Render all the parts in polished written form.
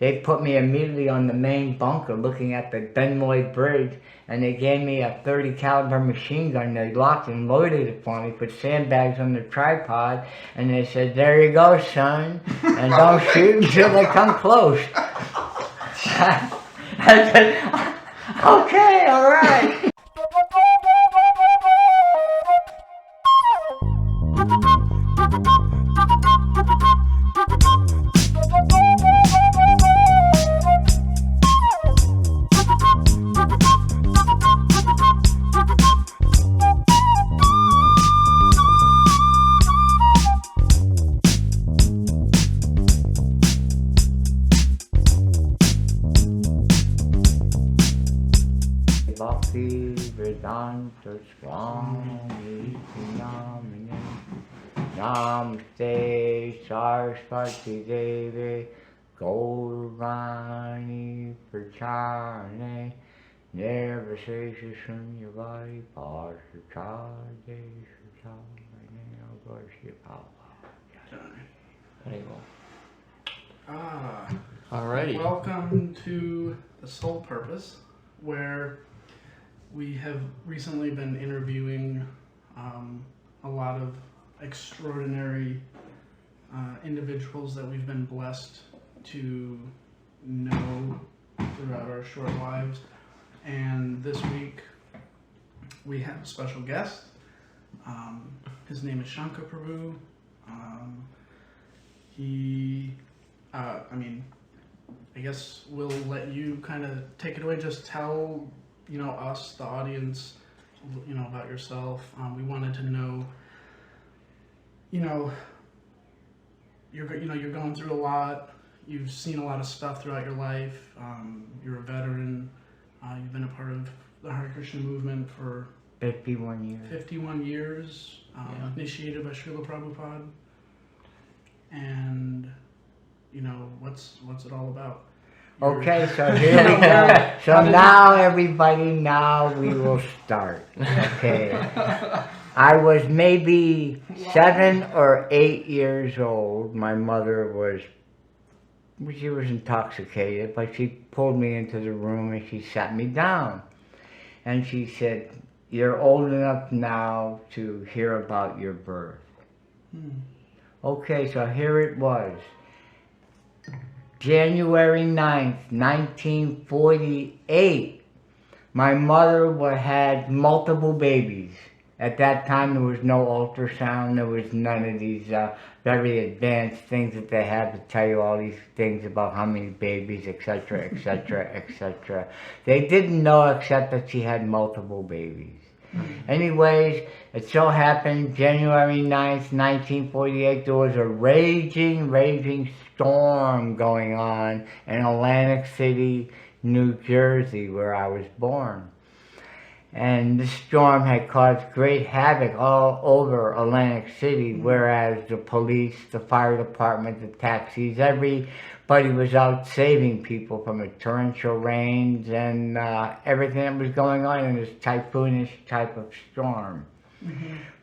They put me immediately on the main bunker looking at the Benmoy Bridge, and they gave me a 30 caliber machine gun. They locked and loaded it for me, put sandbags on the tripod, and they said, "There you go, son, and don't shoot until they come close." I said, "Okay, all right." Bhakti Vedanta Swami Namine Namaste Saraswati Devi Gaurani Pracharne Nirvasesha Shunyavadi Pasachade Shutamane Alrighty. Welcome to The Soul Purpose, where we have recently been interviewing a lot of extraordinary individuals that we've been blessed to know throughout our short lives. And this week we have a special guest. His name is Shanka Prabhu. I guess we'll let you kind of take it away. Just tell, us, the audience, about yourself. We wanted to know, you're going through a lot. You've seen a lot of stuff throughout your life. You're a veteran. You've been a part of the Hare Krishna movement for 51 years. 51 years, initiated by Srila Prabhupada. And, what's it all about? Okay, so here we go. So now everybody, we will start. Okay. I was maybe 7 or 8 years old. My mother she was intoxicated, but she pulled me into the room and she sat me down. And she said, "You're old enough now to hear about your birth." Okay, so here it was. January 9th, 1948, my mother had multiple babies. At that time, there was no ultrasound. There was none of these very advanced things that they have to tell you all these things about how many babies, etc., etc., etc. They didn't know except that she had multiple babies. Anyways, it so happened January 9th, 1948, there was a raging storm going on in Atlantic City, New Jersey, where I was born. And this storm had caused great havoc all over Atlantic City, whereas the police, the fire department, the taxis, everybody was out saving people from the torrential rains and everything that was going on in this typhoonish type of storm.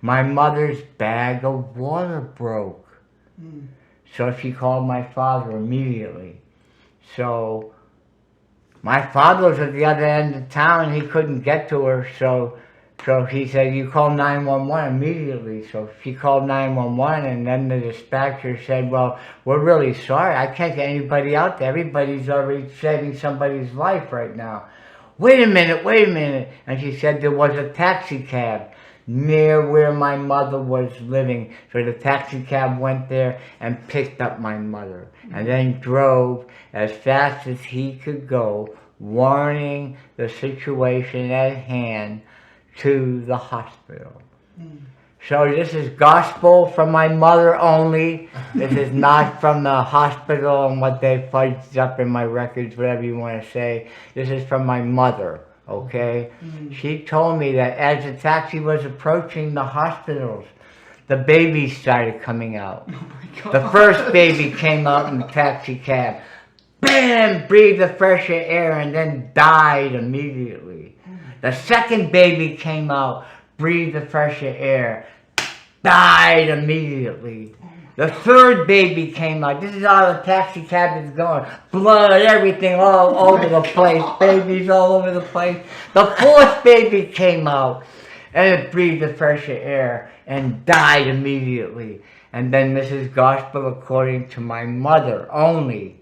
My mother's bag of water broke. So she called my father immediately. So my father was at the other end of town and he couldn't get to her, so he said, "You call 911 immediately." So she called 911 and then the dispatcher said, "Well, we're really sorry. I can't get anybody out there. Everybody's already saving somebody's life right now." Wait a minute. And she said there was a taxi cab near where my mother was living. So the taxi cab went there and picked up my mother and then drove as fast as he could go, warning the situation at hand, to the hospital. So this is gospel from my mother only. This is not from the hospital and what they fudged up in my records, whatever you want to say. This is from my mother. Okay? She told me that as the taxi was approaching the hospitals, the babies started coming out. The first baby came out in the taxi cab. Bam! Breathed the fresher air and then died immediately. The second baby came out, breathed the fresher air, died immediately. The third baby came out. This is how the taxi cab is going. Blood, everything all over the place. Babies all over the place. The fourth baby came out. And it breathed the fresher air and died immediately. And then this is gospel according to my mother only.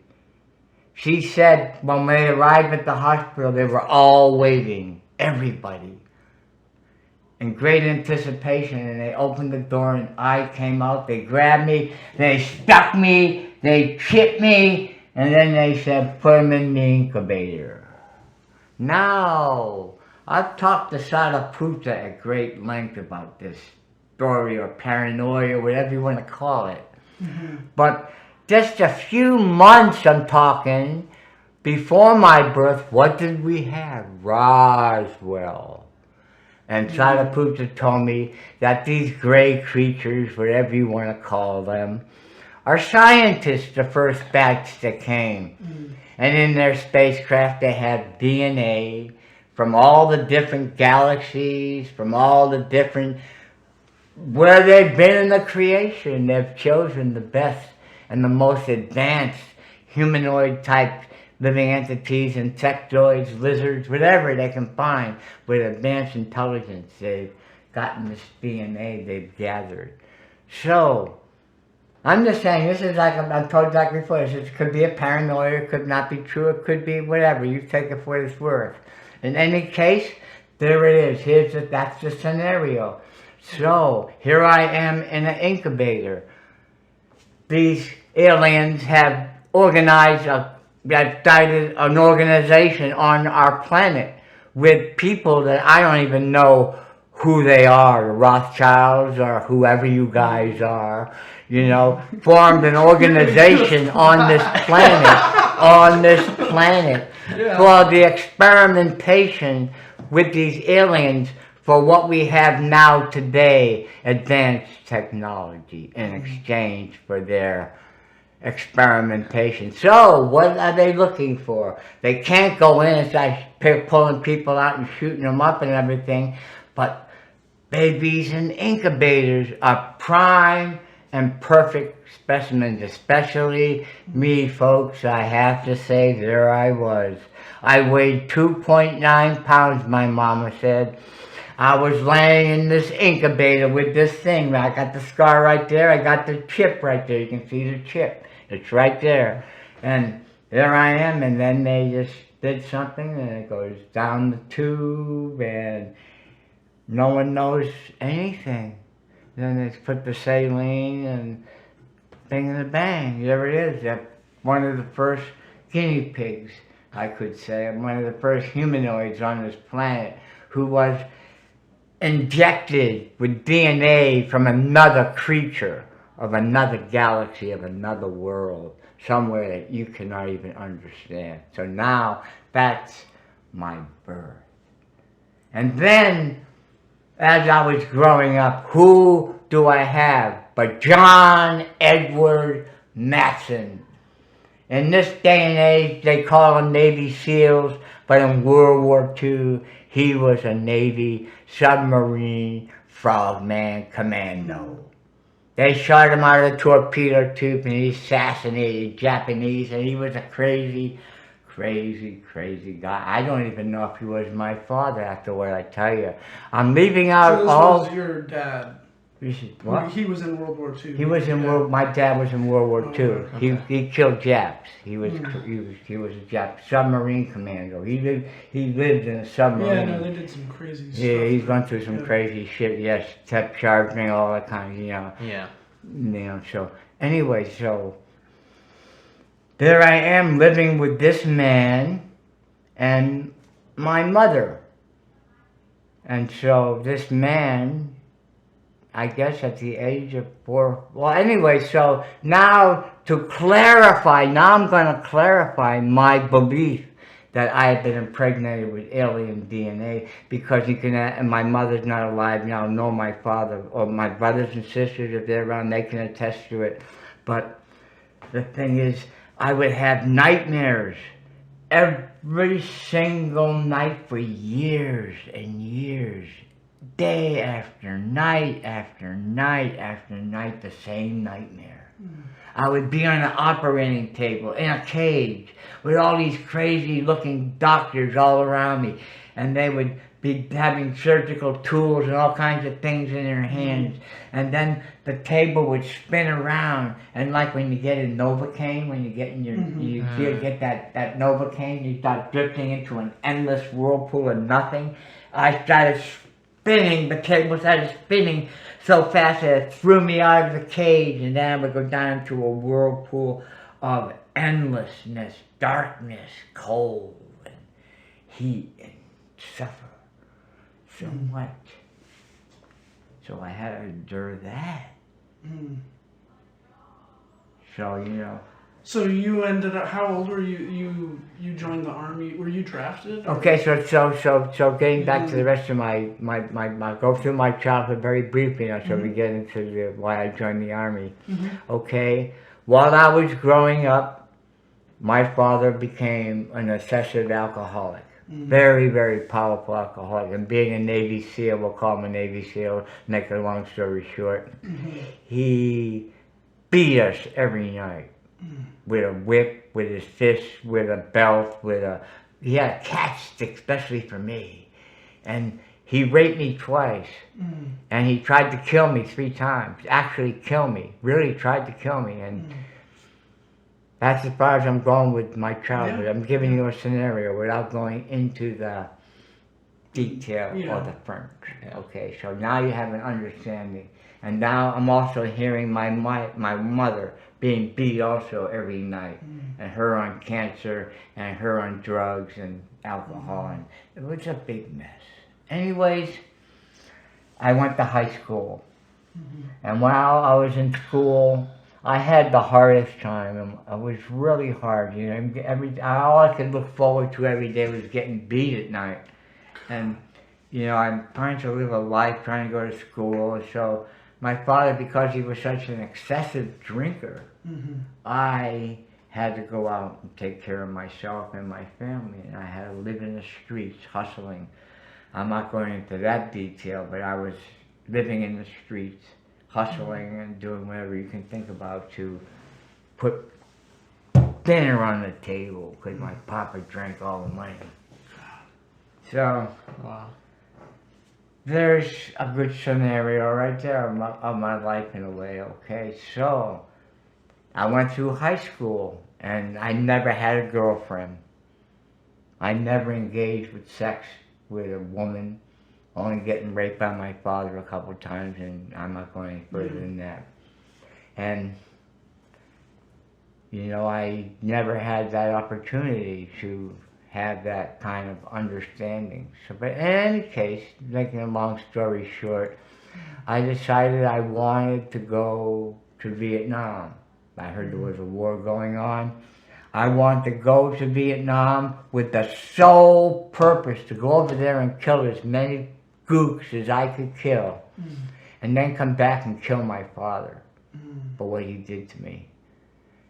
She said when they arrived at the hospital, they were all waiting. Everybody. In great anticipation, and they opened the door and I came out. They grabbed me, they stuck me, they chipped me, and then they said, put him in the incubator. Now, I've talked to Sadhaputta at great length about this story or paranoia, whatever you want to call it. Mm-hmm. But just a few months I'm talking, before my birth, what did we have? Roswell. And Sadhaputta told me that these gray creatures, whatever you want to call them, are scientists, the first batch that came. Mm. And in their spacecraft they have DNA from all the different galaxies, from all the different, where they've been in the creation. They've chosen the best and the most advanced humanoid type living entities, insectoids, lizards, whatever they can find with advanced intelligence. They've gotten this DNA they've gathered. So, I'm just saying, this is like I told Dr. before, it could be a paranoia, it could not be true, it could be whatever. You take it for what it's worth. In any case, there it is. That's the scenario. So, here I am in an incubator. These aliens have organized that started an organization on our planet with people that I don't even know who they are, the Rothschilds or whoever you guys are, you know, formed an organization on this planet, yeah, for the experimentation with these aliens for what we have now today, advanced technology, in exchange for their experimentation. So, what are they looking for? They can't go in and start pulling people out and shooting them up and everything, but babies in incubators are prime and perfect specimens, especially me, folks. I have to say, there I was. I weighed 2.9 pounds, my mama said. I was laying in this incubator with this thing. I got the scar right there. I got the chip right there. You can see the chip. It's right there. And there I am. And then they just did something and it goes down the tube and no one knows anything. Then they put the saline and bing and a bang. There it is. That one of the first guinea pigs, I could say. One of the first humanoids on this planet who was injected with DNA from another creature of another galaxy, of another world, somewhere that you cannot even understand. So now, that's my birth. And then, as I was growing up, who do I have but John Edward Matson? In this day and age, they call them Navy SEALs, but in World War II, he was a Navy submarine frogman commando. They shot him out of the torpedo tube and he assassinated Japanese, and he was a crazy, crazy, crazy guy. I don't even know if he was my father after what I tell you. I'm leaving out all... So this was your dad? What? He was in World War II. He was in World. My dad was in World War II. Okay. He killed Japs. He was a Jap submarine commando. He lived in a submarine. Yeah, no, they did some crazy stuff. Yeah, he's gone through some crazy shit. Yes, kept charging all that kind of, Yeah. So anyway, so there I am living with this man and my mother, and so this man, I guess at the age of 4, well anyway, so now to clarify, now I'm going to clarify my belief that I have been impregnated with alien DNA, because you can, and my mother's not alive now, nor my father, or my brothers and sisters, if they're around, they can attest to it. But the thing is, I would have nightmares every single night for years and years. Day after night after night after night, the same nightmare. I would be on an operating table in a cage with all these crazy looking doctors all around me, and they would be having surgical tools and all kinds of things in their hands, and then the table would spin around, and like when you get a Novocaine, when you get in your you get that Novocaine, you start drifting into an endless whirlpool of nothing. I started spinning, the table started spinning so fast that it threw me out of the cage, and then I would go down into a whirlpool of endlessness, darkness, cold, and heat, and suffer so much. So I had to endure that. So, you know. So you ended up, how old were you? You joined the army, were you drafted? Or? Okay, so getting back to the rest of my go through my childhood very briefly now, so we get into why I joined the army. Okay, while I was growing up, my father became an obsessive alcoholic. Very, very powerful alcoholic. And being a Navy SEAL, we'll call him a Navy SEAL, make a long story short, he beat us every night. With a whip, with his fist, with a belt, he had a cat stick, especially for me. And he raped me twice. And he tried to kill me 3 times. Actually kill me. Really tried to kill me. And that's as far as I'm going with my childhood. I'm giving you a scenario without going into the detail or the front. Okay, so now you have an understanding. And now I'm also hearing my mother being beat also every night, and her on cancer, and her on drugs and alcohol, and it was a big mess. Anyways, I went to high school, and while I was in school, I had the hardest time, and it was really hard. You know, all I could look forward to every day was getting beat at night, and you know, I'm trying to live a life, trying to go to school, so. My father, because he was such an excessive drinker, I had to go out and take care of myself and my family, and I had to live in the streets hustling. I'm not going into that detail, but I was living in the streets, hustling and doing whatever you can think about to put dinner on the table, because my papa drank all the money. So, there's a good scenario right there of my life in a way, okay? So, I went through high school, and I never had a girlfriend. I never engaged with sex with a woman, only getting raped by my father a couple times, and I'm not going any further than that. And, you know, I never had that opportunity to have that kind of understanding. So, but in any case, making a long story short, I decided I wanted to go to Vietnam. I heard there was a war going on. I wanted to go to Vietnam with the sole purpose to go over there and kill as many gooks as I could kill, and then come back and kill my father for what he did to me.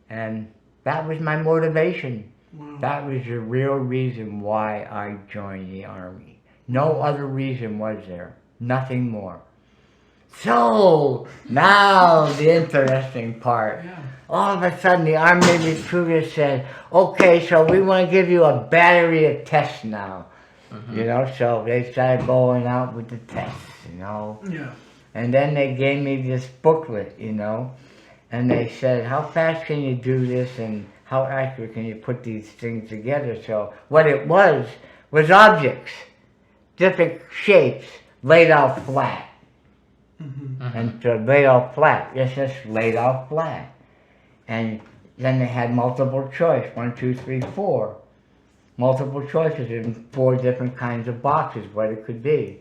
And that was my motivation. Wow. That was the real reason why I joined the Army. No other reason was there. Nothing more. So, now the interesting part. All of a sudden the Army recruiter said, okay, so we want to give you a battery of tests now. You know, so they started going out with the tests, you know. And then they gave me this booklet, you know. And they said, how fast can you do this, and how accurate can you put these things together? So what it was objects, different shapes, laid out flat. And so laid out flat, it's just laid out flat. And then they had multiple choice, 1, 2, 3, 4. Multiple choices in 4 different kinds of boxes, what it could be.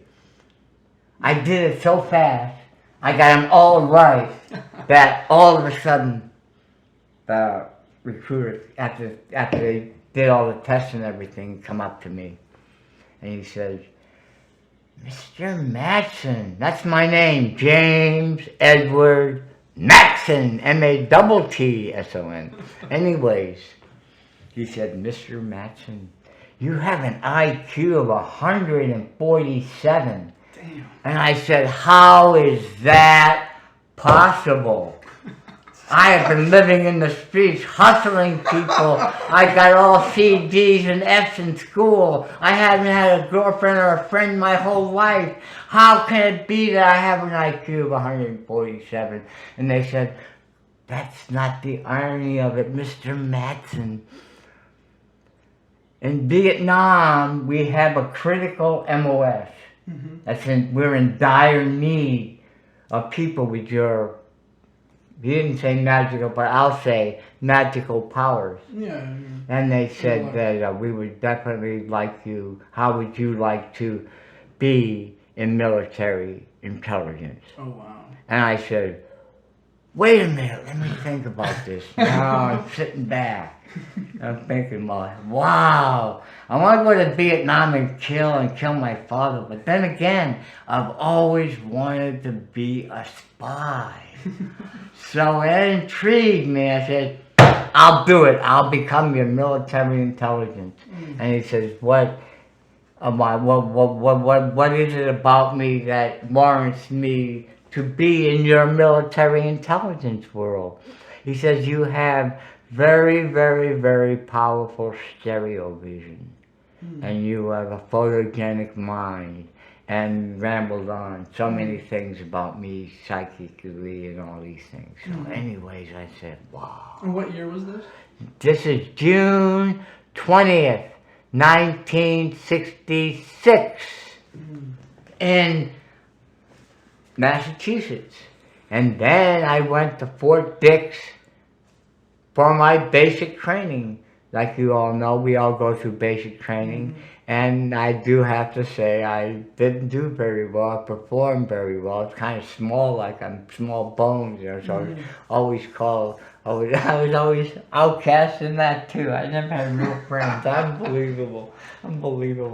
I did it so fast, I got them all right, that all of a sudden, the recruiter, after they did all the tests and everything, come up to me. And he says, Mr. Matson, that's my name, James Edward Matson, M-A-T-T-S-O-N. Anyways, he said, Mr. Matson, you have an IQ of 147. Damn. And I said, how is that possible? I have been living in the streets, hustling people. I got all C, D's, and F's in school. I haven't had a girlfriend or a friend my whole life. How can it be that I have an IQ of 147? And they said, that's not the irony of it, Mr. Matson. In Vietnam, we have a critical MOS. We're in dire need of people with your, you didn't say magical, but I'll say magical powers. Yeah. And they said that we would definitely like you, how would you like to be in military intelligence? Oh, wow. And I said, wait a minute, let me think about this. Now I'm sitting back. I'm thinking, wow, I want to go to Vietnam and kill my father. But then again, I've always wanted to be a spy. So it intrigued me. I said, I'll do it. I'll become your military intelligence. And he says, what is it about me that warrants me to be in your military intelligence world? He says, you have very, very, very powerful stereo vision. And you have a photogenic mind. And rambled on so many things about me psychically and all these things. So anyways, I said, wow. And what year was this? This is June 20th, 1966 in Massachusetts. And then I went to Fort Dix for my basic training. Like you all know, we all go through basic training. And I do have to say, I didn't do very well. I performed very well. It's kind of small, like I'm small bones, you know, so I was always called, I was always outcast in that too. I never had real friends. Unbelievable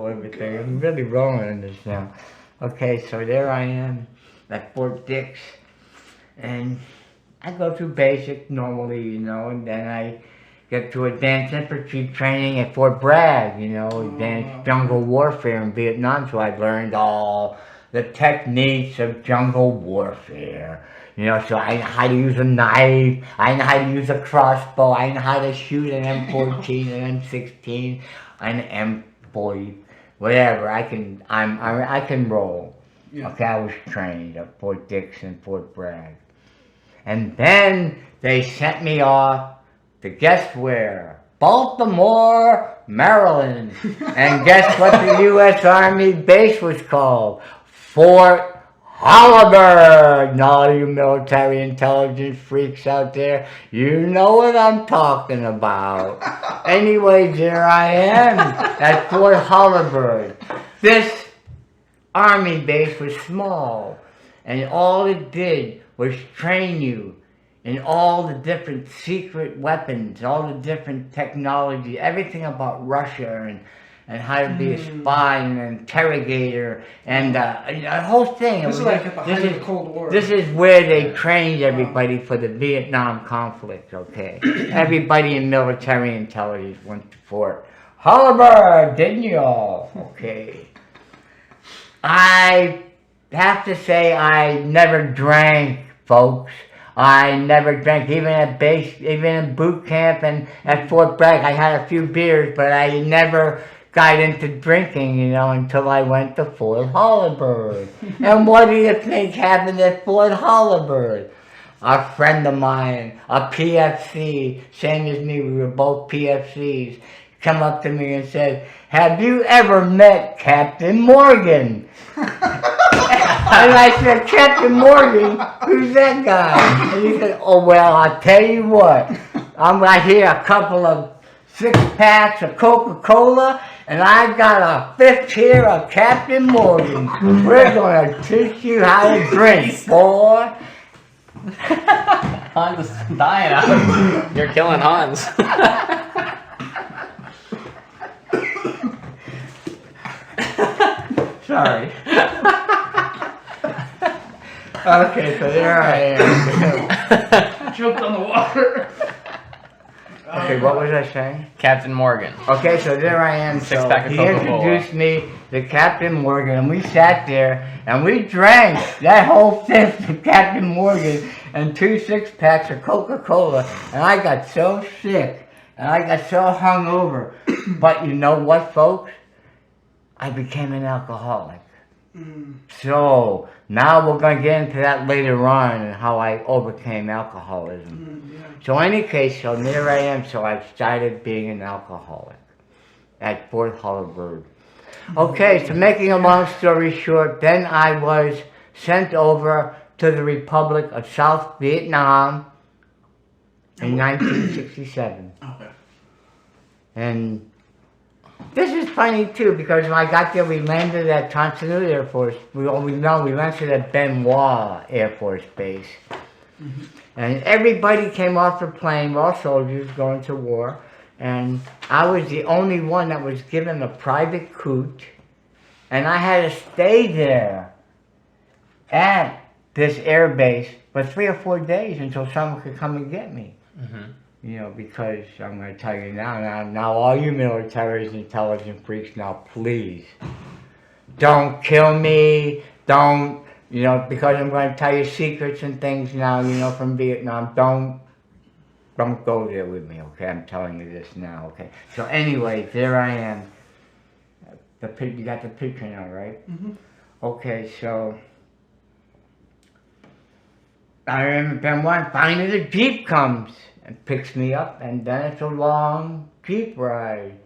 everything. I'm really rolling in this now. Okay, so there I am at Fort Dix. And I go through basic normally, you know, and then I get to advanced infantry training at Fort Bragg, you know, advanced jungle warfare in Vietnam. So I learned all the techniques of jungle warfare. You know, so I know how to use a knife, I know how to use a crossbow, I know how to shoot an M14, an M16, an M40, whatever. I can roll. Yeah. Okay, I was trained at Fort Dix and Fort Bragg. And then they sent me off to guess where? Baltimore, Maryland. And guess what the U.S. Army base was called? Fort Holabird. And all you military intelligence freaks out there, you know what I'm talking about. Anyways, here I am at Fort Holabird. This Army base was small, and all it did was train you in all the different secret weapons, all the different technology, everything about Russia and how to be a spy and an interrogator and the whole thing. This is like at the height of the Cold War. This is where they trained everybody for the Vietnam conflict, okay? Everybody in military intelligence went to Fort Holabird, didn't you all? Okay. I have to say I never drank, folks. I never drank, even at base, even in boot camp and at Fort Bragg. I had a few beers, but I never got into drinking, you know, until I went to Fort Holabird. And what do you think happened at Fort Holabird? A friend of mine, a PFC, same as me, we were both PFCs, come up to me and said, have you ever met Captain Morgan? And I said, Captain Morgan, who's that guy? And he said, oh, well, I'll tell you what. I'm right here, a couple of 6-packs of Coca-Cola, and I got a 5th here of Captain Morgan. We're going to teach you how to drink, boy. Hans is dying out. You're killing Hans. Sorry. Okay, so there I am. Choked on the water. Okay, what was I saying? Captain Morgan. Okay, so there I am. Six So pack of he Coca-Cola. introduced me to Captain Morgan, and we sat there and we drank that whole fifth of Captain Morgan and 2 6-packs of Coca-Cola, and I got so sick and I got so hungover. But you know what, folks? I became an alcoholic. So now we're going to get into that later on and how I overcame alcoholism. So in any case, so there I am. So I started being an alcoholic at Fort Holabird. Okay, so making a long story short, then I was sent over to the Republic of South Vietnam in 1967. Okay. And this is funny too, because when I got there, we landed at Tonsanoo Air Force. We landed at Benoit Air Force Base. And everybody came off the plane, we're all soldiers going to war. And I was the only one that was given a private coot. And I had to stay there at this air base for 3 or 4 days until someone could come and get me. You know, because I'm going to tell you now all you militaries, intelligent freaks, now please, don't kill me, don't, you know, because I'm going to tell you secrets and things now, you know, from Vietnam, don't go there with me, okay? I'm telling you this now, okay? So anyway, there I am. You got the picture now, right? Okay, so I remember Benoit, finally the Jeep comes and picks me up, and then it's a long Jeep ride.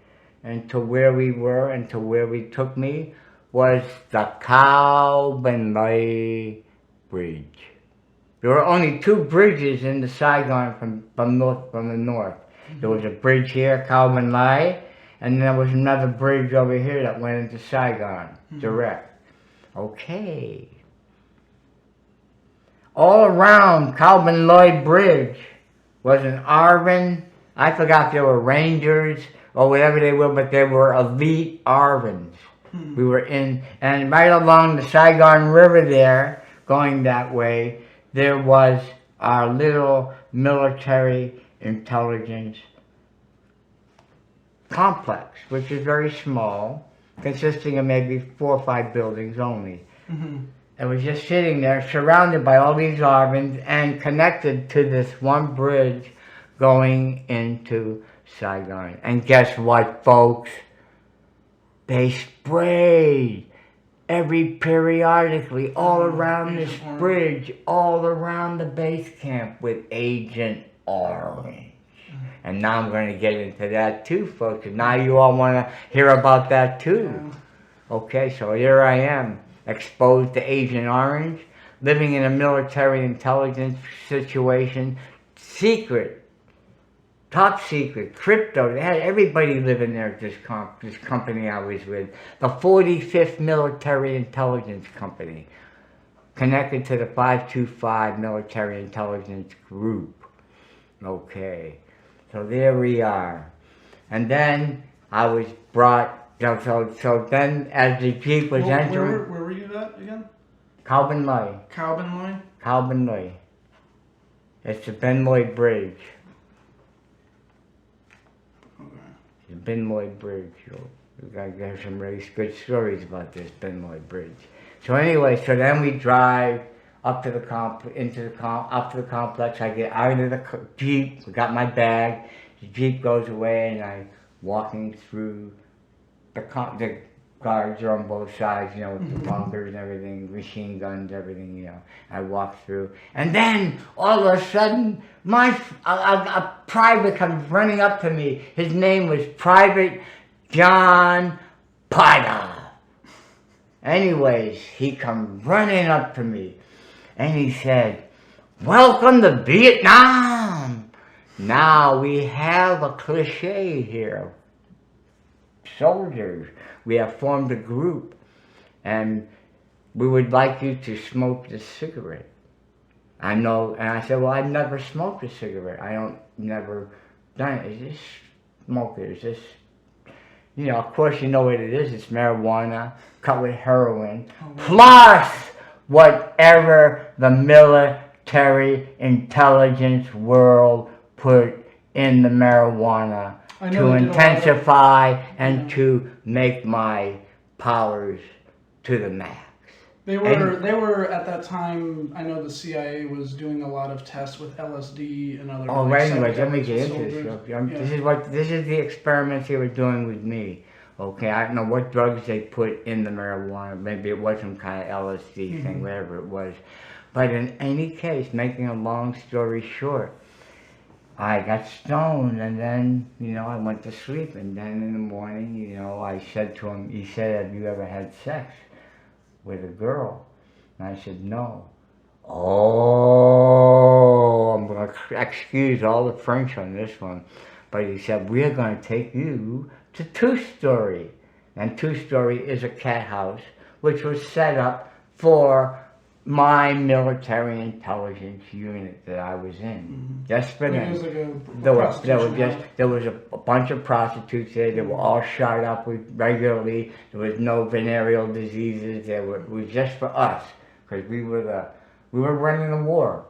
And to where we were and to where we took me was the Cao Ben Lai Bridge. There were only 2 bridges in the Saigon from the north. There was a bridge here, Cao Ben Lai, and there was another bridge over here that went into Saigon, direct. Okay. All around Cao Ben Lai Bridge was an Arvin. I forgot if they were Rangers or whatever they were, but they were elite Arvins. We were in, and right along the Saigon River there, going that way, there was our little military intelligence complex, which is very small, consisting of maybe 4 or 5 buildings only. It was just sitting there, surrounded by all these Arvins and connected to this one bridge going into Saigon. And guess what, folks? They sprayed periodically all around this bridge, all around the base camp with Agent Orange. And now I'm going to get into that too, folks. And now you all want to hear about that too. Okay, so here I am, exposed to Agent Orange, living in a military intelligence situation, secret, top secret, crypto. They had everybody living there at this company I was with. The 45th Military Intelligence Company, connected to the 525 Military Intelligence Group. Okay, so there we are. And then I was brought, so then as the Jeep was entering... Where were you at again? Cao Ben Lai. Cao Ben Lai? Cao Ben Lai. It's the Ben Lai Bridge. The Ben Lai Bridge. We gotta get some really good stories about this Ben Lai Bridge. So anyway, so then we drive up to the complex. I get out of the Jeep. We got my bag. The Jeep goes away, and I'm walking through the guards are on both sides, you know, with the bunkers and everything, machine guns, everything, you know. I walk through, and then all of a sudden, a private comes running up to me. His name was Private John Potter. Anyways, he come running up to me, and he said, "Welcome to Vietnam. Now we have a cliche here. Soldiers, we have formed a group, and we would like you to smoke this cigarette." I know, and I said, "Well, I've never smoked a cigarette. Never done it. Is this smoke it? Is this, you know, of course you know what it is. It's marijuana cut with heroin, plus whatever the military intelligence world put in the marijuana I to know they did a lot of- intensify and Yeah. to make my powers to the max. They were at that time. I know the CIA was doing a lot of tests with LSD and other. Oh, like, right, anyways, let me psychedelics get with into this. soldiers. Yeah. This is the experiments they were doing with me. Okay, I don't know what drugs they put in the marijuana. Maybe it was some kind of LSD thing, whatever it was. But in any case, making a long story short, I got stoned, and then, I went to sleep, and then in the morning, I said to him, he said, "Have you ever had sex with a girl?" And I said, "No." Oh, I'm going to excuse all the French on this one. But he said, "We're going to take you to Two-Story." And Two-Story is a cat house, which was set up for my military intelligence unit that I was in. Just for It them. was like a There prostitution was a bunch of prostitutes there. They were all shot up with regularly. There was no venereal diseases. It was just for us, because we were running the war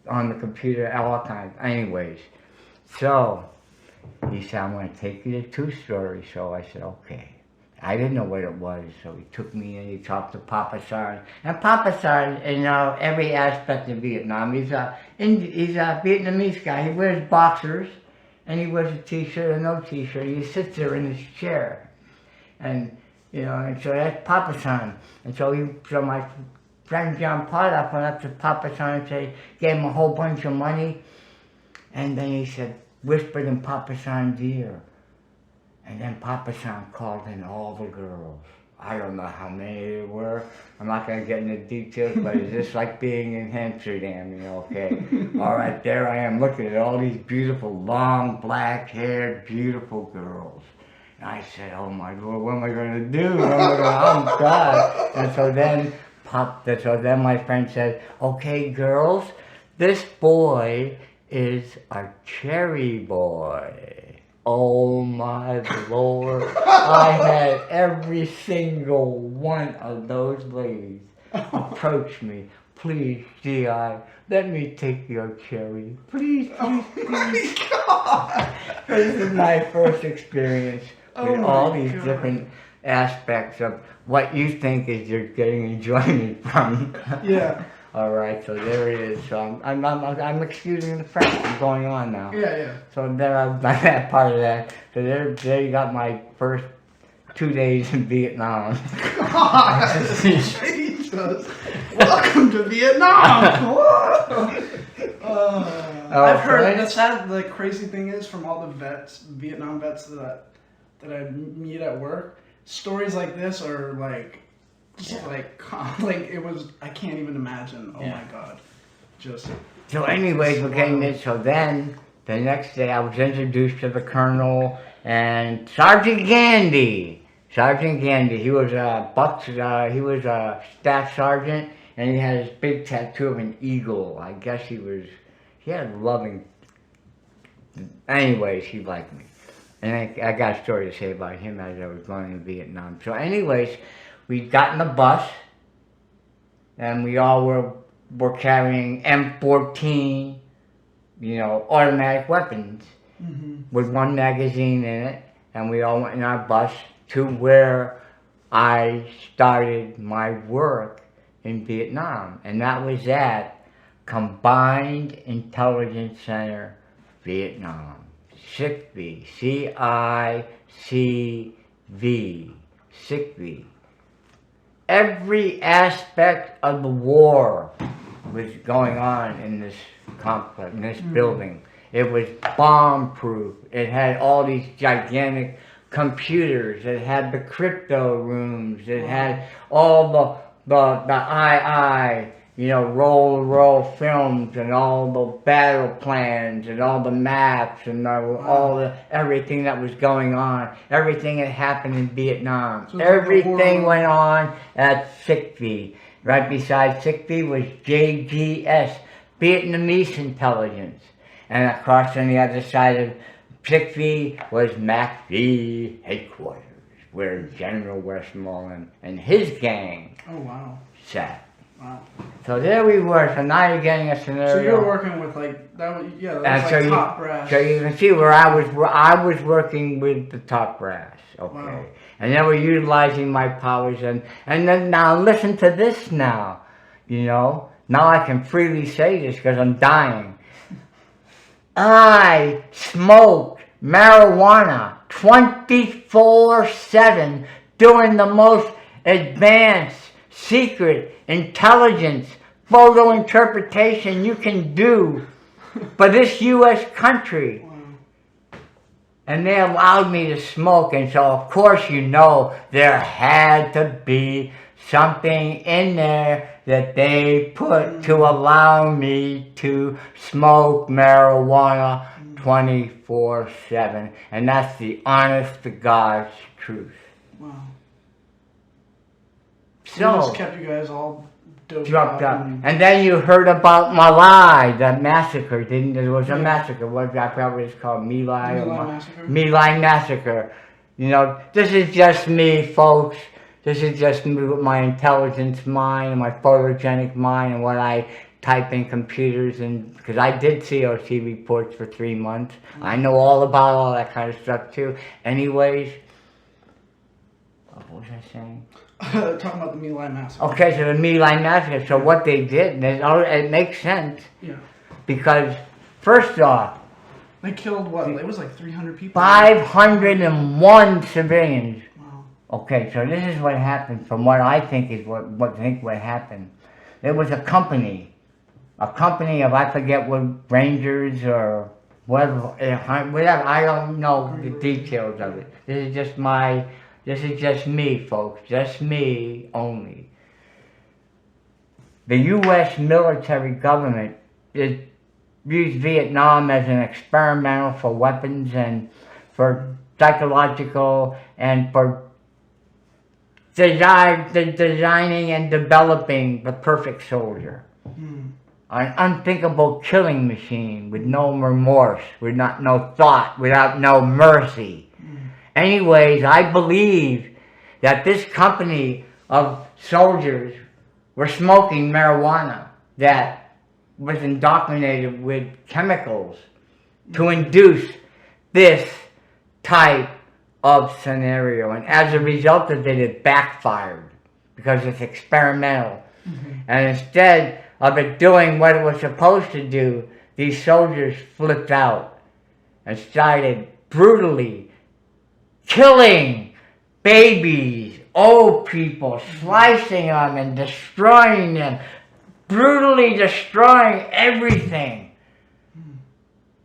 on the computer, all kinds. Anyways, so he said, "I'm going to take you to Two-Story." So I said, "Okay." I didn't know what it was, so he took me and he talked to Papa San. And Papa San, in every aspect of Vietnam, he's a Vietnamese guy. He wears boxers, and he wears a t-shirt or no t-shirt. He sits there in his chair, and and so that's Papa San. And so my friend John Potoff went up to Papa San and gave him a whole bunch of money, and then he said, whispered in Papa San's ear. And then Papa San called in all the girls. I don't know how many there were. I'm not going to get into details, but it's just like being in Amsterdam, okay. All right, there I am looking at all these beautiful, long, black-haired, beautiful girls. And I said, "Oh my Lord, what am I going to do? Oh God." And so then my friend said, "Okay, girls, this boy is a cherry boy." Oh my Lord, I had every single one of those ladies approach me. "Please, GI, let me take your cherry. Please, please, please." Oh my God! This is my first experience with all these different aspects of what you think is you're getting enjoyment from. Yeah. All right, so there it is. So I'm excusing the French from going on now. Yeah. So there I've done that part of that. So there you got my first 2 days in Vietnam. God, Jesus! Welcome to Vietnam. I've heard the sad, the crazy thing is, from all the Vietnam vets that I meet at work, stories like this are like it was. I can't even imagine. Oh my God, just. So anyways, we're getting this. So then the next day I was introduced to the colonel and Sergeant Gandy. Sergeant Gandy, he was he was a staff sergeant, and he had this big tattoo of an eagle. I guess he had loving. Anyways, he liked me. And I got a story to say about him as I was going to Vietnam. So anyways, we got in the bus, and we all were carrying M14, automatic weapons with one magazine in it, and we all went in our bus to where I started my work in Vietnam, and that was at Combined Intelligence Center, Vietnam. CICV, CICV, CICV. Every aspect of the war was going on in this complex, in this building. It was bomb-proof. It had all these gigantic computers. It had the crypto rooms. It had all the roll films and all the battle plans and all the maps and everything that was going on. Everything that happened in Vietnam. So everything went on at CICV. Right beside CICV was JGS, Vietnamese intelligence. And across on the other side of CICV was MACV headquarters, where General Westmoreland and his gang sat. Wow. So there we were. So now you're getting a scenario. So you're working with like that was that was like top brass. So you can see where I was working with the top brass. Okay. Wow. And then we're utilizing my powers and then now listen to this now. You know, now I can freely say this because I'm dying. I smoked marijuana 24/7 doing the most advanced, secret, intelligence, photo interpretation you can do for this U.S. country. And they allowed me to smoke, and so of course you know there had to be something in there that they put to allow me to smoke marijuana 24/7, and that's the honest to God's truth. Wow. So It just kept you guys all doped up. up. And then you heard about My Lai, that massacre, didn't there? Was a massacre. What I forgot what it's called, My Lai or Massacre. My Lai massacre. You know, this is just me, folks. This is just me with my intelligence mind and my photogenic mind and what I type in computers, and because I did COC reports for 3 months. I know all about all that kind of stuff too. Anyways, what was I saying? Talking about the My Lai massacre. Okay, so the My Lai massacre. So what they did, it makes sense. Yeah. Because first off, They killed what? It was like 300 people. 501 civilians. Wow. Okay, so this is what happened. From what I think is what happened. There was a company of I forget what Rangers or whatever. I don't know the details of it. This is just me, folks. Just me only. The U.S. military government used Vietnam as an experimental for weapons and for psychological and for designing and developing the perfect soldier. An unthinkable killing machine with no remorse, with no thought, without no mercy. Anyways, I believe that this company of soldiers were smoking marijuana that was indoctrinated with chemicals to induce this type of scenario. And as a result of it, it backfired because it's experimental. And instead of it doing what it was supposed to do, these soldiers flipped out and started brutally killing babies, old people, slicing them and destroying them, brutally destroying everything.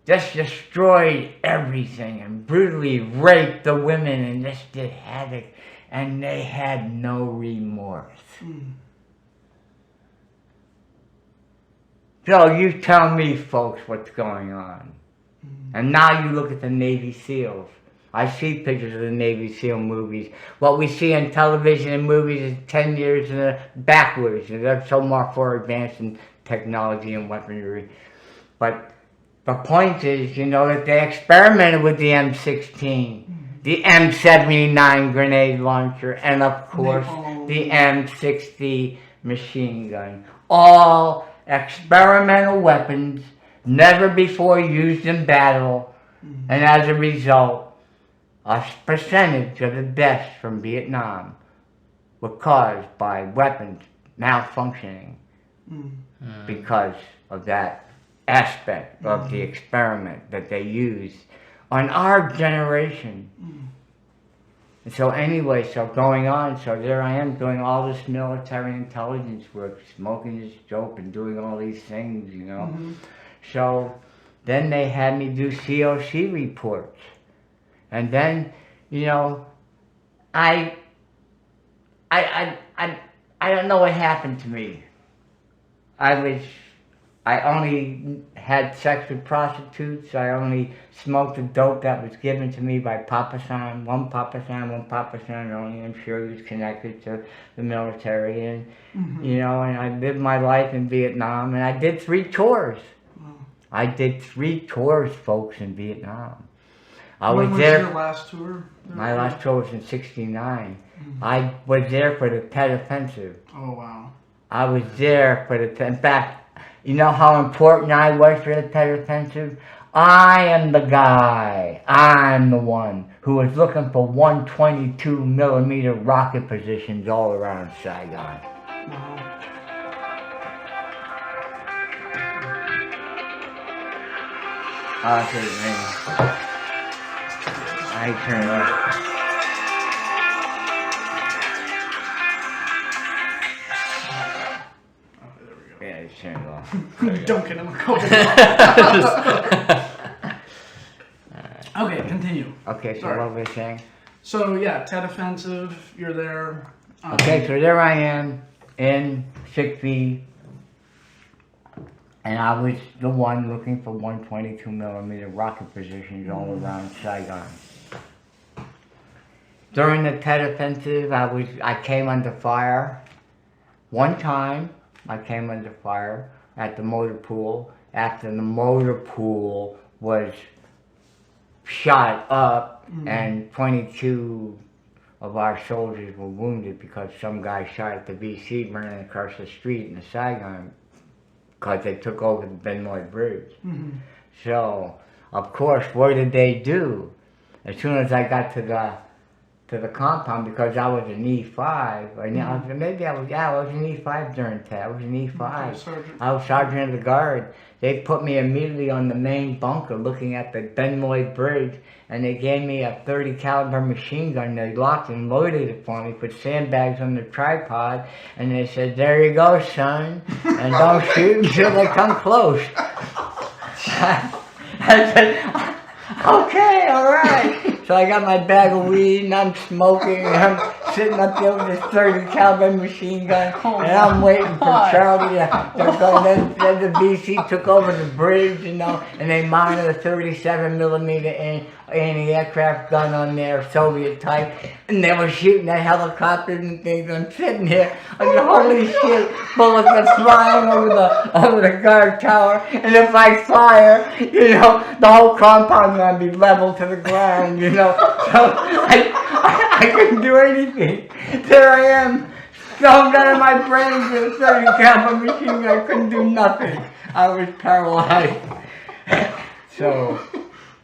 Just destroyed everything and brutally raped the women and just did havoc, and they had no remorse. So you tell me, folks, what's going on. And now you look at the Navy SEALs. I see pictures of the Navy SEAL movies. What we see on television and movies is 10 years backwards. They're so much far advanced in technology and weaponry. But the point is, you know, that they experimented with the M16, the M79 grenade launcher, and of course, the M60 machine gun. All experimental weapons, never before used in battle, and as a result, a percentage of the deaths from Vietnam were caused by weapons malfunctioning because of that aspect of the experiment that they used on our generation. And so anyway, so going on, so there I am doing all this military intelligence work, smoking this dope and doing all these things, you know. So then they had me do COC reports. And then, you know, I don't know what happened to me. I only had sex with prostitutes. I only smoked the dope that was given to me by Papa San. One Papa San only. I'm sure he was connected to the military. And, you know, and I lived my life in Vietnam, and I did 3 tours. I did 3 tours, folks, in Vietnam. When was your last tour? My last tour was in '69. I was there for the Tet Offensive. Oh, wow. I was there for the, in fact, you know how important I was for the Tet Offensive? I am the guy, I'm the one who was looking for 122 millimeter rocket positions all around Saigon. Wow. Oh, okay, man. I turn it off. Okay, there we go. Yeah, it's turned it off. Dunking him a couple. Okay, continue. Okay, so Sorry. what was I saying? So yeah, Tet Offensive, you're there. Okay, so there I am in 6B, and I was the one looking for 122 millimeter rocket positions all around Saigon. During the Tet Offensive, I came under fire. One time, I came under fire at the motor pool after the motor pool was shot up and 22 of our soldiers were wounded because some guy shot at the VC running across the street in the Saigon because they took over the Benoit Bridge. Mm-hmm. So, of course, what did they do? As soon as I got to the compound, because I was an E5, or maybe I was an E5 during that. I was an E5. Okay, Sergeant. I was sergeant of the guard. They put me immediately on the main bunker looking at the Benoit Bridge, and they gave me a 30 caliber machine gun. They locked and loaded it for me, put sandbags on the tripod, and they said, "There you go, son, and don't shoot until they come close." I said, "Okay, all right." So I got my bag of weed and I'm smoking and I'm sitting up there with this 30 caliber machine gun and I'm waiting for Charlie to go. Then the VC took over the bridge, you know, and they mounted a 37 millimeter anti-aircraft gun on there, Soviet type, and they were shooting at helicopters and things. I'm sitting here, I'm like, holy shit, bullets are flying over the guard tower, and if I fire, you know, the whole compound's gonna be leveled to the ground, you know. So I couldn't do anything. There I am, stoned out of my brain with a 30 caliber machine gun. I couldn't do nothing. I was paralyzed. So,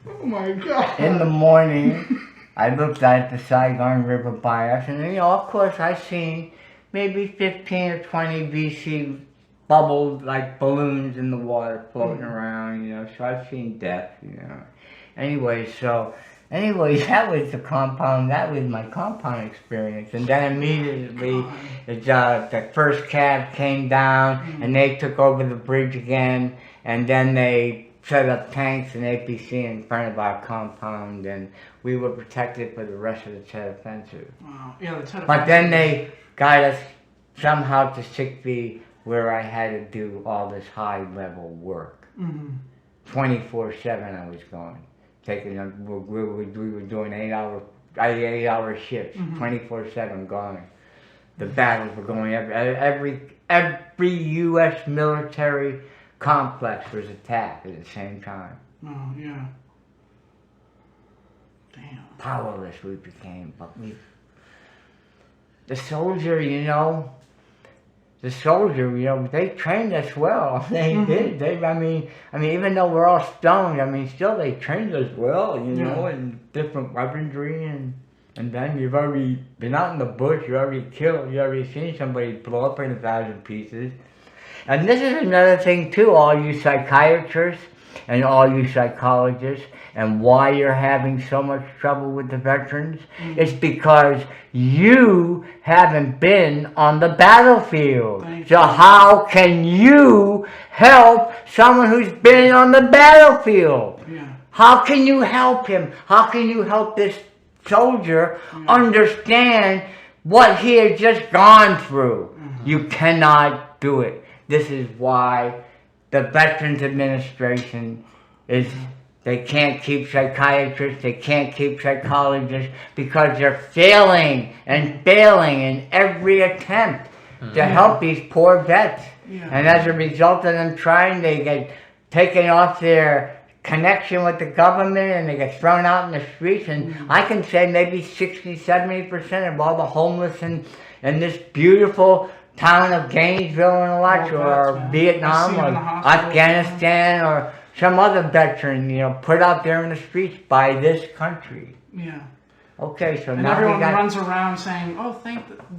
Oh my God. in the morning, I looked at the Saigon River by us, and you know, of course, I seen maybe 15 or 20 VC bubbled like balloons in the water floating around, you know. So I've seen death, you know. Anyway, that was the compound. That was my compound experience, and then immediately, the first cab came down, and they took over the bridge again, and then they set up tanks and APC in front of our compound, and we were protected for the rest of the Tet Offensive. Wow. Yeah, the Tet But then Offensive. they got us somehow to 6B, where I had to do all this high-level work. Mm-hmm. 24/7 I was going. We were doing 8-hour shifts, 24/7 going. The battles were going, every U.S. military complex was attacked at the same time. Oh, yeah. Damn. Powerless we became, but the soldier, you know, they trained us well. They did. I mean, even though we're all stoned, I mean, still they trained us well, you know, in different weaponry, and then you've already been out in the bush, you already seen somebody blow up in 1,000 pieces. And this is another thing too, all you psychiatrists and all you psychologists, and why you're having so much trouble with the veterans. It's because you haven't been on the battlefield. So how can you help someone who's been on the battlefield? Yeah. How can you help him? How can you help this soldier understand what he has just gone through? You cannot do it. This is why the Veterans Administration they can't keep psychiatrists, they can't keep psychologists, because they're failing in every attempt to help these poor vets. Yeah. And as a result of them trying, they get taken off their connection with the government and they get thrown out in the streets. And I can say maybe 60-70% of all the homeless in this beautiful town of Gainesville and Alachua, Well, or man. I Vietnam, see 'em or in the hospital. Afghanistan, or some other veteran, put out there in the streets by this country. Yeah. Okay, so And now everyone we got. runs around saying, "Oh,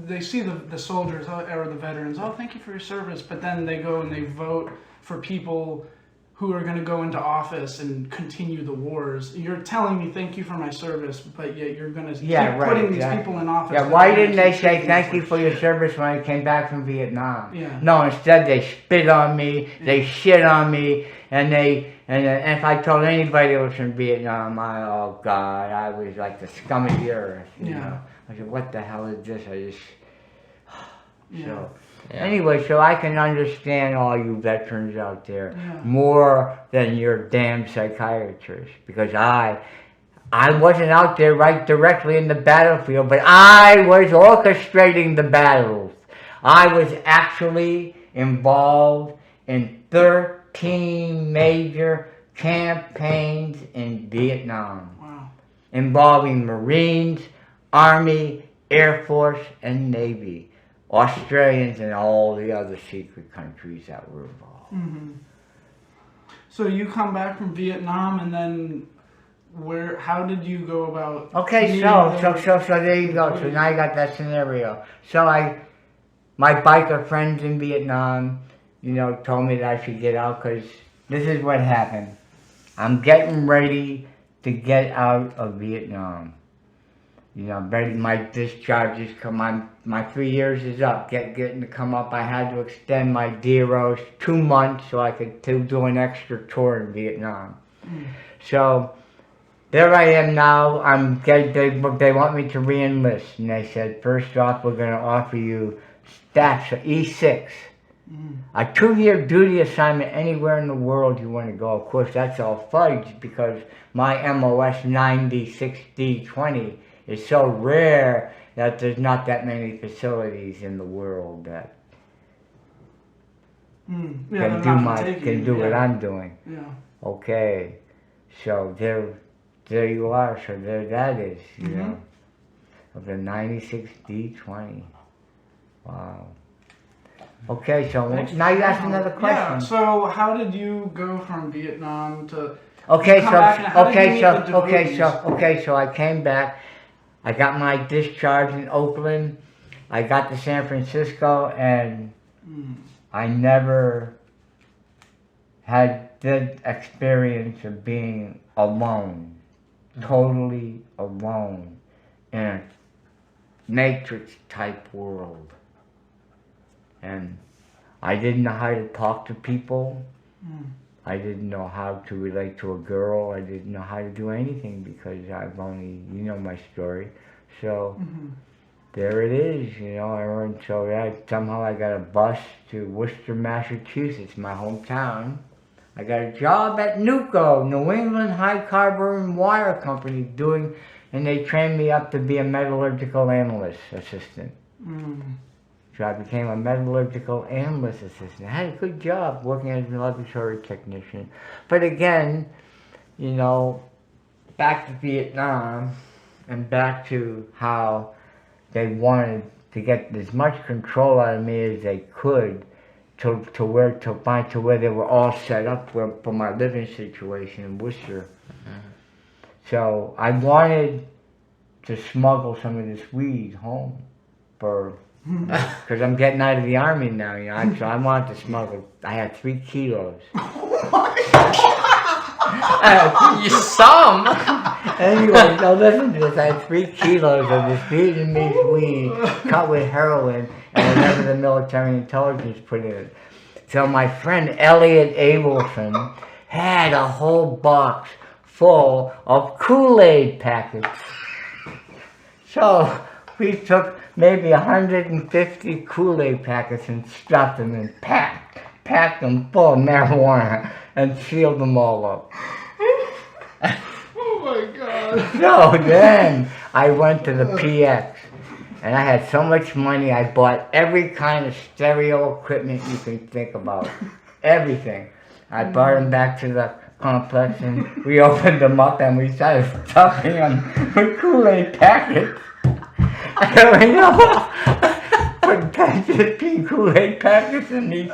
they see the soldiers or the veterans. Oh, thank you for your service." But then they go and they vote for people who are going to go into office and continue the wars. You're telling me thank you for my service, but yet you're going to keep putting these people in office. Yeah, that why are gonna didn't they keep say treating thank us you like for your shit. service when I came back from Vietnam? Yeah. No, instead they spit on me, they shit on me, and if I told anybody it was from Vietnam, oh God, I was like the scum of the earth. You know? I said, what the hell is this? So. Yeah. Anyway, so I can understand all you veterans out there Yeah. more than your damn psychiatrist, because I wasn't out there right directly in the battlefield, but I was orchestrating the battles. I was actually involved in 13 major campaigns in Vietnam, Wow. involving Marines, Army, Air Force, and Navy. Australians and all the other secret countries that were involved. Mm-hmm. So you come back from Vietnam, and then how did you go about? Okay, so there you go. So now you got that scenario. So my biker friends in Vietnam, told me that I should get out, because this is what happened. I'm getting ready to get out of Vietnam. My discharge is come. My 3 years is up. Getting to come up. I had to extend my DROs 2 months so I could do an extra tour in Vietnam. So there I am now. They want me to re-enlist, and they said, first off, we're going to offer you stats E6, a 2-year duty assignment anywhere in the world you want to go. Of course, that's all fudge, because my MOS 90-6D20 is so rare that there's not that many facilities in the world that can do what I'm doing. Yeah. Okay, so there you are. So there that is, of the 96D20. Wow. Okay, so now you ask another question. Yeah. So how did you go from Vietnam to? Okay, so I came back. I got my discharge in Oakland. I got to San Francisco, and I never had the experience of being alone, totally alone, in a matrix-type world. And I didn't know how to talk to people. I didn't know how to relate to a girl. I didn't know how to do anything, because I've only, my story. So there it is, somehow I got a bus to Worcester, Massachusetts, my hometown. I got a job at NUCO, New England High Carbon Wire Company, and they trained me up to be a metallurgical analyst assistant. So I became a metallurgical analyst assistant. I had a good job working as a laboratory technician. But again, back to Vietnam, and back to how they wanted to get as much control out of me as they could to where they were all set up for my living situation in Worcester. So I wanted to smuggle some of this weed home because I'm getting out of the army now, so I wanted to smuggle. I had 3 kilos. Some. Anyway, now listen to this. I had 3 kilos of this Vietnamese weed cut with heroin and whatever the military intelligence put in it. So my friend Elliot Abelson had a whole box full of Kool-Aid packets. So we took maybe 150 Kool-Aid packets and stuffed them and packed them full of marijuana and sealed them all up. Oh my God. So then I went to the PX, and I had so much money, I bought every kind of stereo equipment you can think about. Everything. I brought them back to the complex, and we opened them up, and we started stuffing them with Kool-Aid packets. putting 10, 15 Kool-Aid packets in these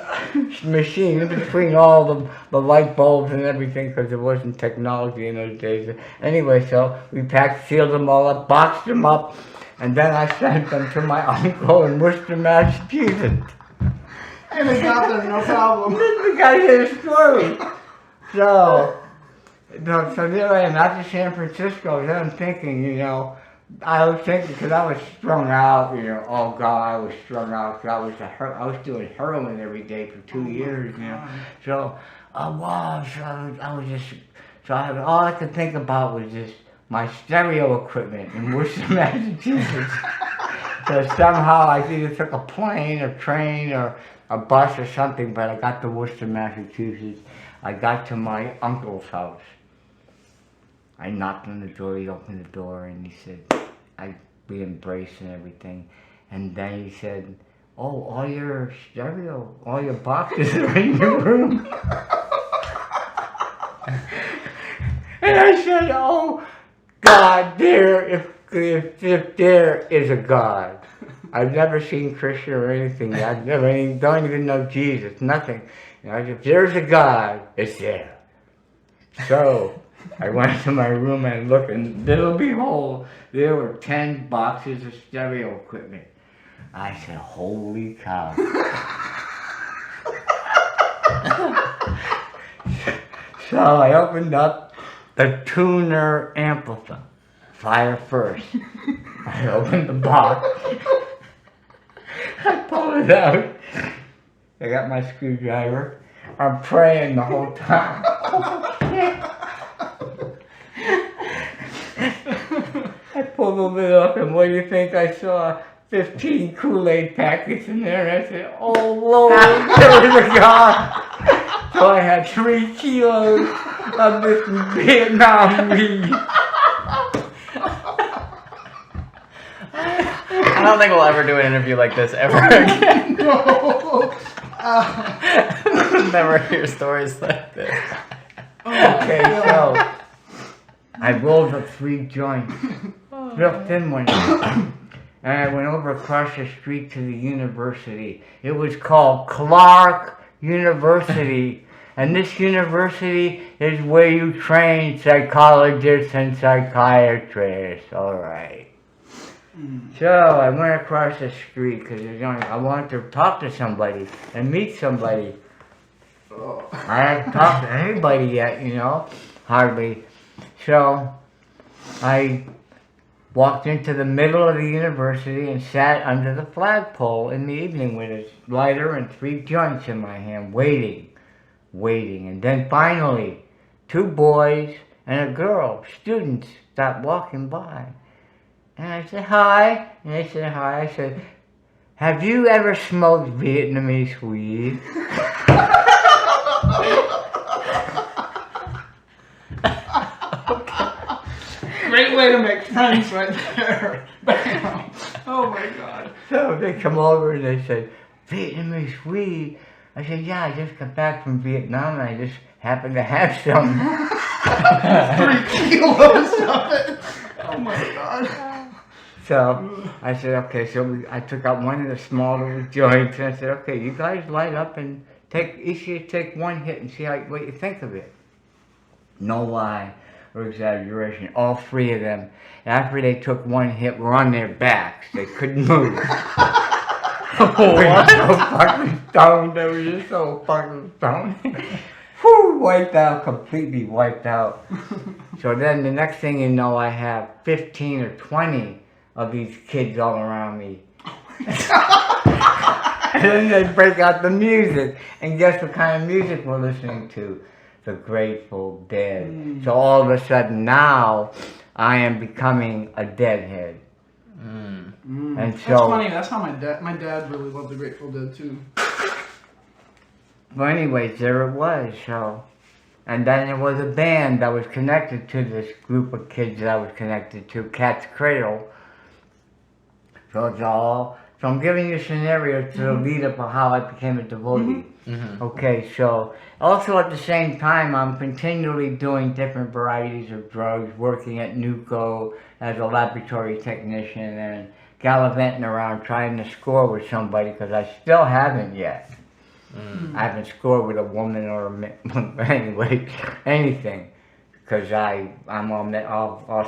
machines in between all the light bulbs and everything because there wasn't technology in those days. Anyway, so we packed, sealed them all up, boxed them up, and then I sent them to my uncle in Worcester, Massachusetts. And they got there, no problem. We gotta hear the story. So there I am after San Francisco. Then I'm thinking, I was thinking because I was strung out, oh God, I was strung out because I was doing heroin every day for 2 years, So I was just, all I could think about was just my stereo equipment in Worcester, Massachusetts. So somehow I either took a plane or train or a bus or something, but I got to Worcester, Massachusetts. I got to my uncle's house. I knocked on the door, he opened the door, and he said, we embraced and everything. And then he said, oh, all your boxes are in your room. And I said, oh, God, if there is a God. I've never seen Krishna or anything. Don't even know Jesus, nothing. If there's a God, it's there. So I went to my room and looked, and little behold, there were 10 boxes of stereo equipment. I said, holy cow. So I opened up the tuner amplifier first. I opened the box. I pulled it out. I got my screwdriver. I'm praying the whole time. I pulled the lid up, and what do you think I saw? 15 Kool-Aid packets in there. And I said, oh Lord, there was a God. So I had 3 kilos of this Vietnam weed. I don't think we'll ever do an interview like this ever again. No. Never hear stories like this. Okay, so I rolled up 3 joints, real thin ones, and I went over across the street to the university. It was called Clark University, and this university is where you train psychologists and psychiatrists. All right. So I went across the street because I wanted to talk to somebody and meet somebody. I hadn't talked to anybody yet, hardly. So I walked into the middle of the university and sat under the flagpole in the evening with a lighter and 3 joints in my hand, waiting. And then finally, 2 boys and a girl, students, stopped walking by. And I said, hi. And they said, hi. I said, have you ever smoked Vietnamese weed? Great way to make friends right there. Bam. Oh my God. So they come over and they said, Vietnamese weed? I said, yeah, I just got back from Vietnam and I just happened to have some. 3 kilos of it. Oh my God. So I said, okay, so I took out one of the small little joints and I said, okay, you guys light up and each of you take 1 hit and see what you think of it. No lie or exaggeration. All 3 of them, after they took 1 hit, were on their backs. They couldn't move. They were so fucking stoned. They were just so fucking stoned. Whew, wiped out, completely wiped out. So then the next thing you know, I have 15 or 20 of these kids all around me. And then they break out the music. And guess what kind of music we're listening to? The Grateful Dead. So all of a sudden now, I am becoming a deadhead. And so, that's funny. That's how my dad really loved the Grateful Dead too. Well, anyways, there it was. So, and then there was a band that was connected to this group of kids that I was connected to, Cat's Cradle. So it's all So I'm giving you scenarios to the lead up of how I became a devotee. Okay, so also at the same time, I'm continually doing different varieties of drugs, working at Nuco as a laboratory technician and gallivanting around trying to score with somebody because I still haven't yet. I haven't scored with a woman or a man, anyway, anything, because I'm all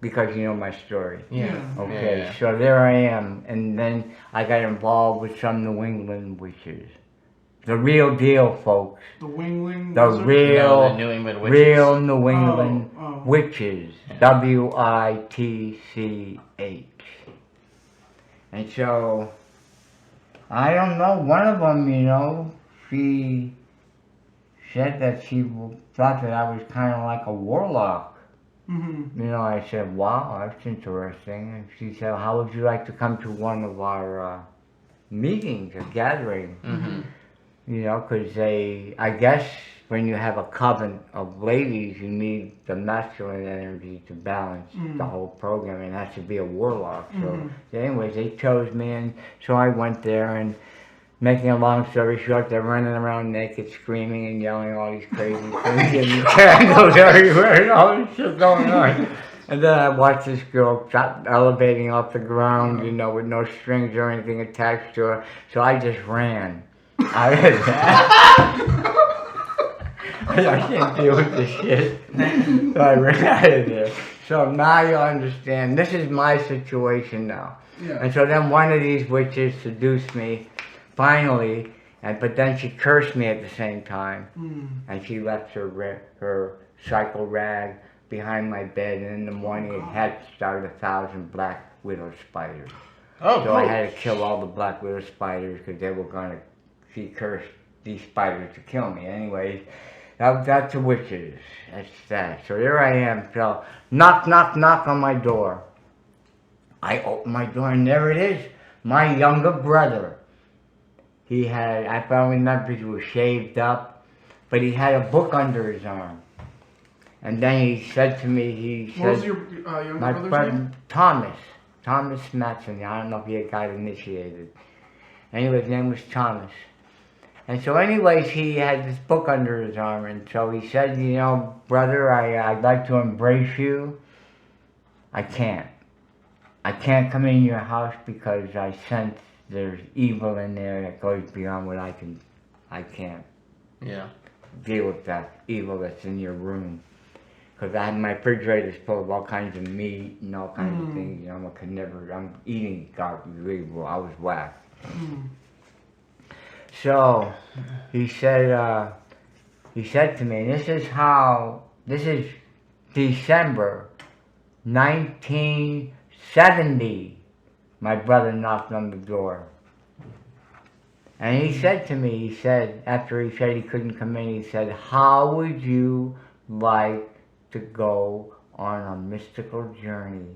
because you know my story. Yeah. Okay, Yeah. so there I am, and then I got involved with some New England witches. The real deal, folks. The Wingling. The Wizard? real, No, the New England witches. real New England Oh. witches. Yeah. WITCH. And so, I don't know, one of them, you know, she said that she thought that I was kind of like a warlock. You know, I said, wow, that's interesting. And she said, how would you like to come to one of our meetings or gatherings? You know, because I guess when you have a coven of ladies, you need the masculine energy to balance the whole program, and it has to be a warlock. So, anyways, they chose me, and so I went there, and making a long story short, they're running around naked, screaming and yelling all these crazy things, and candles everywhere, and all this shit going on. And then I watched this girl elevating off the ground, you know, with no strings or anything attached to her. So I just ran. I can't deal with this shit. So I ran out of there. So now you understand. This is my situation now. And so then one of these witches seduced me, finally, but then she cursed me at the same time. And she left her cycle rag behind my bed, and in the morning it hatched out 1,000 black widow spiders. So I had to kill all the black widow spiders because they were going to, she cursed these spiders to kill me. Anyways, that's the witches. That's that. So there I am. So knock, knock, knock on my door. I open my door and there it is. My younger brother. He had, I don't remember if he was shaved up, but he had a book under his arm. And then he said to me, he said, What was your younger my brother's brother, name? Thomas Matson. I don't know if he got initiated. Anyway, his name was Thomas. And so anyways, he had this book under his arm, and so he said, you know, brother, I'd like to embrace you. I can't. I can't come in your house because I sense there's evil in there that goes beyond what I can't deal with that evil that's in your room. Because I have my refrigerator's full of all kinds of meat and all kinds of things, you know, I'm eating garbage, evil. I was whacked. So, he said to me, this is December 1970, my brother knocked on the door. And he said to me, after he said he couldn't come in, he said, how would you like to go on a mystical journey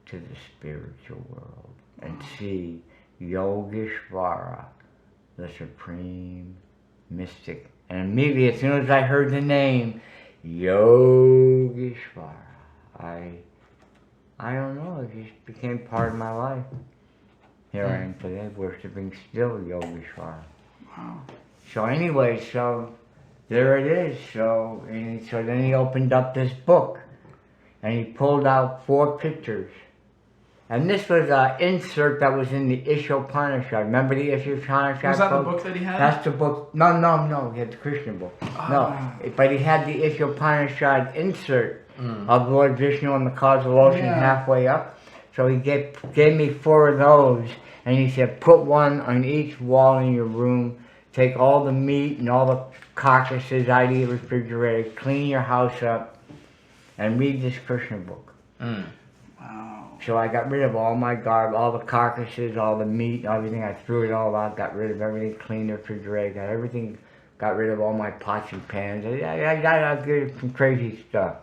to the spiritual world and see Yogesvara, the supreme mystic? And immediately, as soon as I heard the name, Yogesvara, I don't know, it just became part of my life. Here I am today, worshiping still Yogesvara. Wow. So anyway, so there it is. So then he opened up this book, and he pulled out 4 pictures. And this was an insert that was in the Ishopanishad. Remember the Ishopanishad? Was that the book that he had? That's the book. No, he had the Krishna book. No, but he had the Ishopanishad insert of Lord Vishnu and the causal ocean halfway up. So he gave me 4 of those, and he said, put one on each wall in your room, take all the meat and all the carcasses out of your refrigerator, clean your house up, and read this Krishna book. Wow. So I got rid of all my garbage, all the carcasses, all the meat, everything. I threw it all out, got rid of everything, cleaned the refrigerator, got everything, got rid of all my pots and pans. I got rid of some crazy stuff.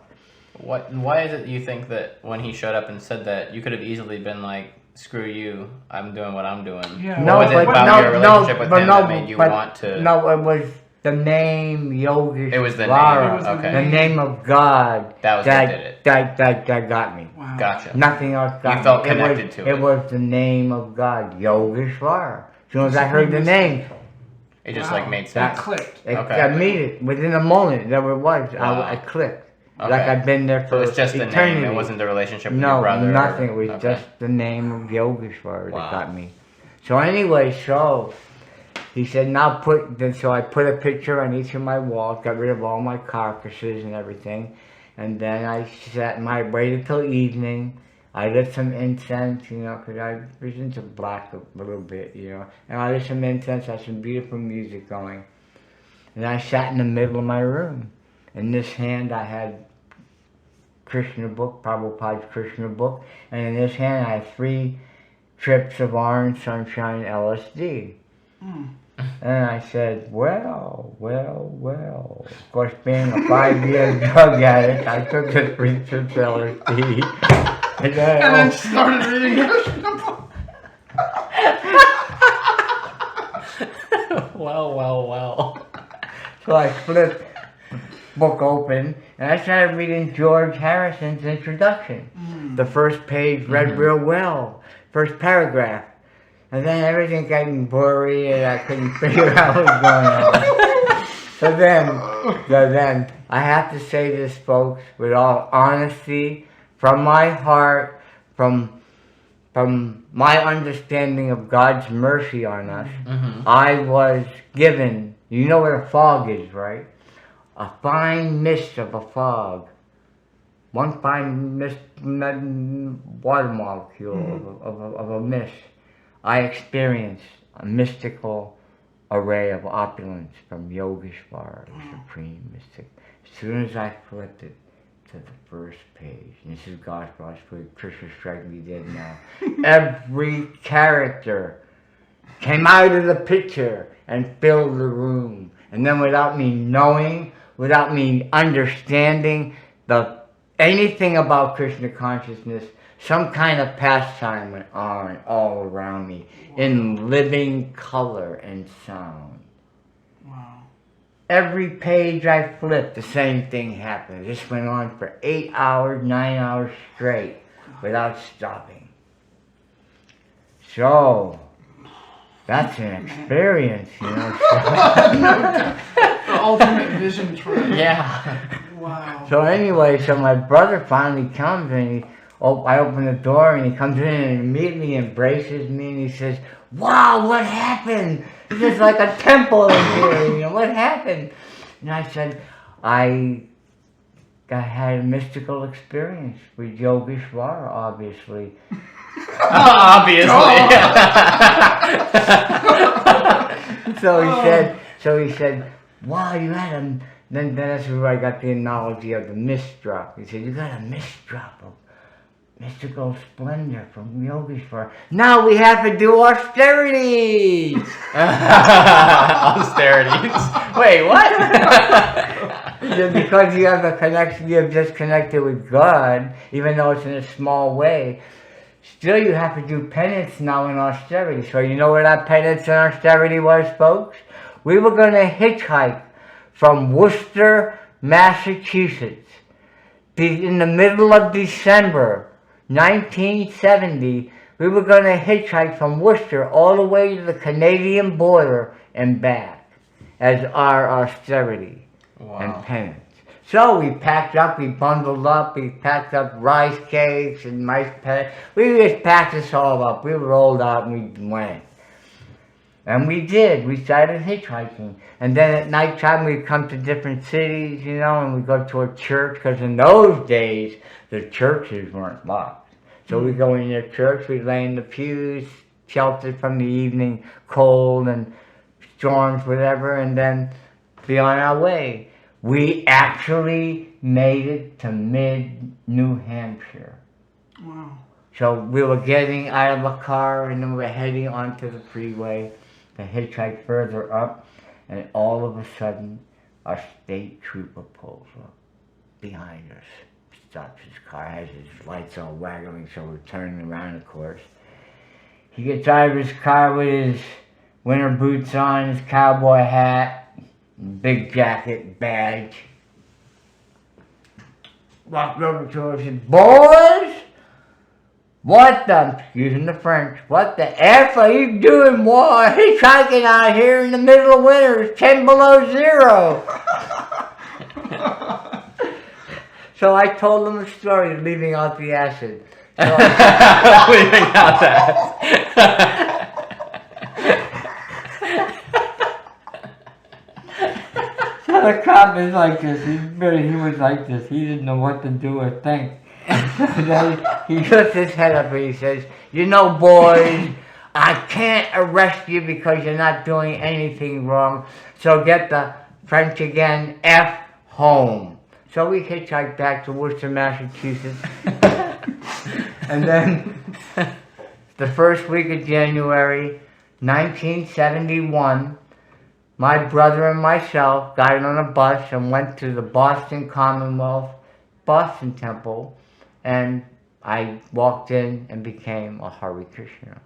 Why is it you think that when he showed up and said that, you could have easily been like, screw you, I'm doing what I'm doing? Yeah. What was it about your relationship with him that made you want to... No, it was the name Yogesvara. It was the It name. was the Okay. The name of God. That was what did it. That got me. Wow. Gotcha. Nothing else got me. You felt connected to it. It was the name of God, Yogesvara. As soon as I heard the name, It just Wow. like made It sense. clicked. Okay. immediately, within a moment, there it was. Wow. I clicked. Okay. Like I've been there So for it's just eternity. the name. It wasn't the relationship with No, your brother. nothing. It was Okay. just the name of Yogesvara Wow. that got me. So anyway, so he said, now so I put a picture on each of my walls, got rid of all my carcasses and everything. And then I waited till evening. I lit some incense, you know, because I was into black a little bit, you know. And I lit some incense, had some beautiful music going. And I sat in the middle of my room. In this hand I had Krishna book, Prabhupada's Krishna book. And in this hand I had 3 trips of orange sunshine LSD. And I said, well. Of course, being a 5-year drug addict, I took the 3 trips LSD. And then started reading Krishna book. Well. So I flipped the book open and I started reading George Harrison's introduction. The first page read real well, first paragraph. And then everything got blurry and I couldn't figure out what was going on. So then, I have to say this, folks, with all honesty, from my heart, from my understanding of God's mercy on us, I was given, you know what a fog is, right? A fine mist of a fog. One fine mist, water molecule of a mist. I experienced a mystical array of opulence from Yogesvara, the supreme mystic. As soon as I flipped it to the first page, and this is gospel, I suppose Krishna Strike Me Dead now, every character came out of the picture and filled the room. And then without me knowing, without me understanding anything about Krishna consciousness, some kind of pastime went on all around me in living color and sound. Wow. Every page I flipped, the same thing happened. This went on for 8 hours, 9 hours straight without stopping. So, that's an experience, you know. The ultimate vision trip. Yeah. Wow. So anyway, so my brother finally comes and I open the door and he comes in and immediately embraces me and he says, wow, what happened? It's just like a temple in here, you know, what happened? And I said, I had a mystical experience with Yogesvara, obviously. Obviously. So he said, wow, you had a, then that's where I got the analogy of the mist drop. He said, you got a mist drop of mystical splendor from Yogesvara. Now we have to do austerities. Austerities. Wait, what? Because you have a connection, you have just connected with God, even though it's in a small way. Still, you have to do penance now in austerity. So you know what our penance and austerity was, folks? We were going to hitchhike from Worcester, Massachusetts, in the middle of December 1970. We were going to hitchhike from Worcester all the way to the Canadian border and back as our austerity and penance. So we packed up, we bundled up, we packed up rice cakes and mice pellets. We just packed this all up. We rolled out and we went. And we did. We started hitchhiking. And then at night time we'd come to different cities, you know, and we'd go to a church, because in those days the churches weren't locked. So we'd go in their church, we'd lay in the pews, sheltered from the evening cold and storms, whatever, and then be on our way. We actually made it to mid-New Hampshire. Wow. So we were getting out of a car and then we were heading onto the freeway to hitchhike further up, and all of a sudden a state trooper pulls up behind us, stops his car, has his lights all waggling, so we're turning around, of course. He gets out of his car with his winter boots on, his cowboy hat, big jacket, badge. Walked over to her and said, "Boys, what the," using the French, "what the F are you doing, boy? Hitchhiking out here in the middle of winter. It's 10 below zero." So I told them a story, leaving out the acid. So Leaving out that. So the cop is like this. He was like this. He didn't know what to do or think. So then he puts his head up and he says, "You know, boys, I can't arrest you because you're not doing anything wrong. So get the French again, F home." So we hitchhiked back to Worcester, Massachusetts. And then the first week of January 1971, my brother and myself got on a bus and went to the Boston Commonwealth Boston Temple, and I walked in and became a Hare Krishna.